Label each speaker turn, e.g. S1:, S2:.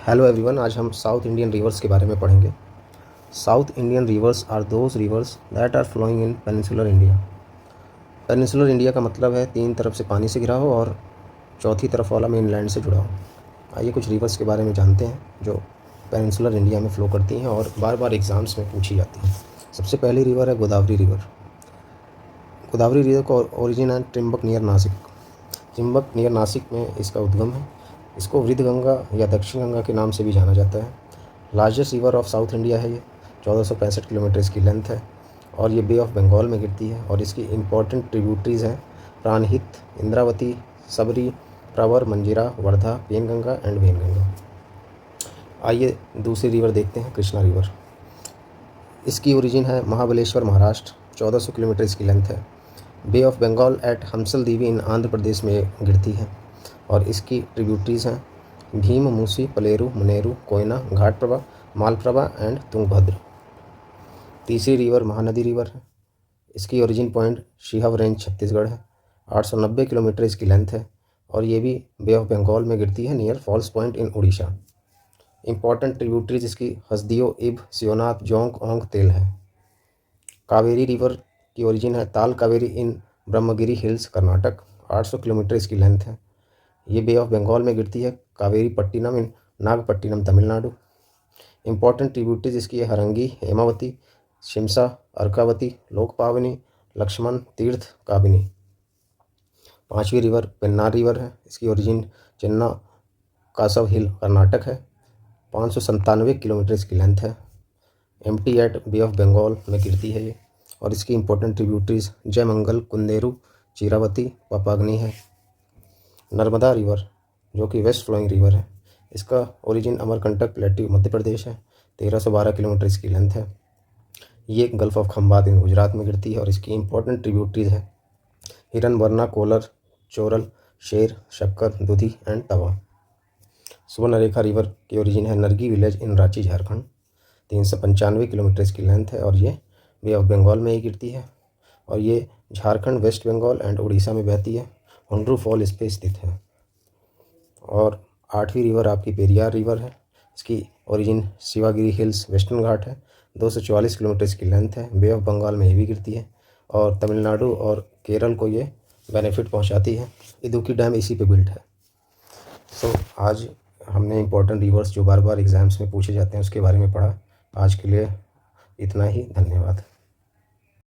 S1: Hello everyone, आज हम south Indian reverse के बारे में पढ़ेंगे। South Indian rivers are those rivers that are flowing in peninsular India. Peninsular India का मतलब है तीन तरफ से पानी से घिरा हो और चौथी तरफ वाला मेनलैंड से जुड़ा हो। आइए कुछ रिवर्स के बारे में जानते हैं जो पेनिनसुलर इंडिया में फ़्लो करती हैं और बार बार एग्ज़ाम्स में पूछी जाती हैं। सबसे पहली रिवर है गोदावरी रिवर। गोदावरी रिवर का ओरिजिन है त्रिम्बक नियर नासिक। त्रिम्बक नियर नासिक में इसका उद्गम है। इसको वृद्ध गंगा या दक्षिण गंगा के नाम से भी जाना जाता है। Largest river of south India है ये। 1465 किलोमीटर इसकी लेंथ है और ये बे ऑफ बंगाल में गिरती है। और इसकी इम्पॉर्टेंट ट्रिब्यूटरीज़ हैं प्राणहित, इंद्रावती, सबरी, प्रवर, मंजीरा, वर्धा, पेनगंगा एंड वेनगंगा। आइए दूसरी रिवर देखते हैं, कृष्णा रिवर। इसकी ओरिजिन है महाबलेश्वर, महाराष्ट्र। 1400 किलोमीटर इसकी लेंथ है। बे ऑफ बंगाल एट हंसल देवी इन आंध्र प्रदेश में गिरती है और इसकी ट्रिब्यूटरीज़ हैं भीम, मूसी, पलेरू, मुनेरू, कोयना, घाटप्रभा, मालप्रभा एंड तुंगभद्र। तीसरी रिवर महानदी रिवर है। इसकी ओरिजिन पॉइंट शिहव रेंज छत्तीसगढ़ है। 890 किलोमीटर इसकी लेंथ है और ये भी बे ऑफ बंगाल में गिरती है near False Point in Orissa. Important tributaries इसकी हसदियो, इब, सियोनाथ, जोंक, ओंग, तेल है। कावेरी रिवर की ओरिजिन है ताल कावेरी इन ब्रह्मगिरी हिल्स, कर्नाटक। 800 किलोमीटर इसकी लेंथ है। ये बे ऑफ बंगाल में गिरती है कावेरी पट्टिनम इन नागपट्टिनम, तमिलनाडु। इंपॉर्टेंट ट्रिब्यूटरीज इसकी है हरंगी, हेमावती, शिमसा, अर्कावती, लोकपावनी, लक्ष्मण तीर्थ, काबिनी। पांचवी रिवर पेन्नार रिवर है। इसकी ओरिजिन चेन्ना कासव हिल, कर्नाटक है। 597 किलोमीटर इसकी लेंथ है। Empty at bay of Bengal में गिरती है ये और इसकी इंपॉर्टेंट ट्रिब्यूटरीज जयमंगल, कुंदेरू, चीरावती, पापाग्नि है। नर्मदा रिवर जो कि वेस्ट फ्लोइंग रिवर है। इसका ओरिजिन अमरकंटक प्लेट्यू, मध्य प्रदेश है। 1312 किलोमीटर इसकी लेंथ है। ये गल्फ ऑफ खंबात इन गुजरात में गिरती है और इसकी इंपॉर्टेंट ट्रिब्यूटरीज है हिरनबर्ना, collar, Choral, Sher, Shakkar, Dudhi and Tawa. Subarnarekha river की ओरिजिन है Nargi village in Ranchi, Jharkhand. 395 kilometre इसकी लेंथ है और ये बे ऑफ बंगाल में ही गिरती है और ये झारखंड, वेस्ट बंगाल एंड उड़ीसा में बहती है। हुंड्रू फॉल इस पे स्थित है। और आठवीं रिवर आपकी पेरियार रिवर है। इसकी ओरिजिन शिवागिरी हिल्स, वेस्टर्न घाट है। 244 किलोमीटर इसकी लेंथ है। बे ऑफ बंगाल में ये भी गिरती है और तमिलनाडु और केरल को ये बेनिफिट पहुंचाती है। इदुक्की डैम इसी पे बिल्ट है। सो आज हमने इंपॉर्टेंट रिवर्स जो बार बार एग्ज़ाम्स में पूछे जाते हैं उसके बारे में पढ़ा। आज के लिए इतना ही, धन्यवाद।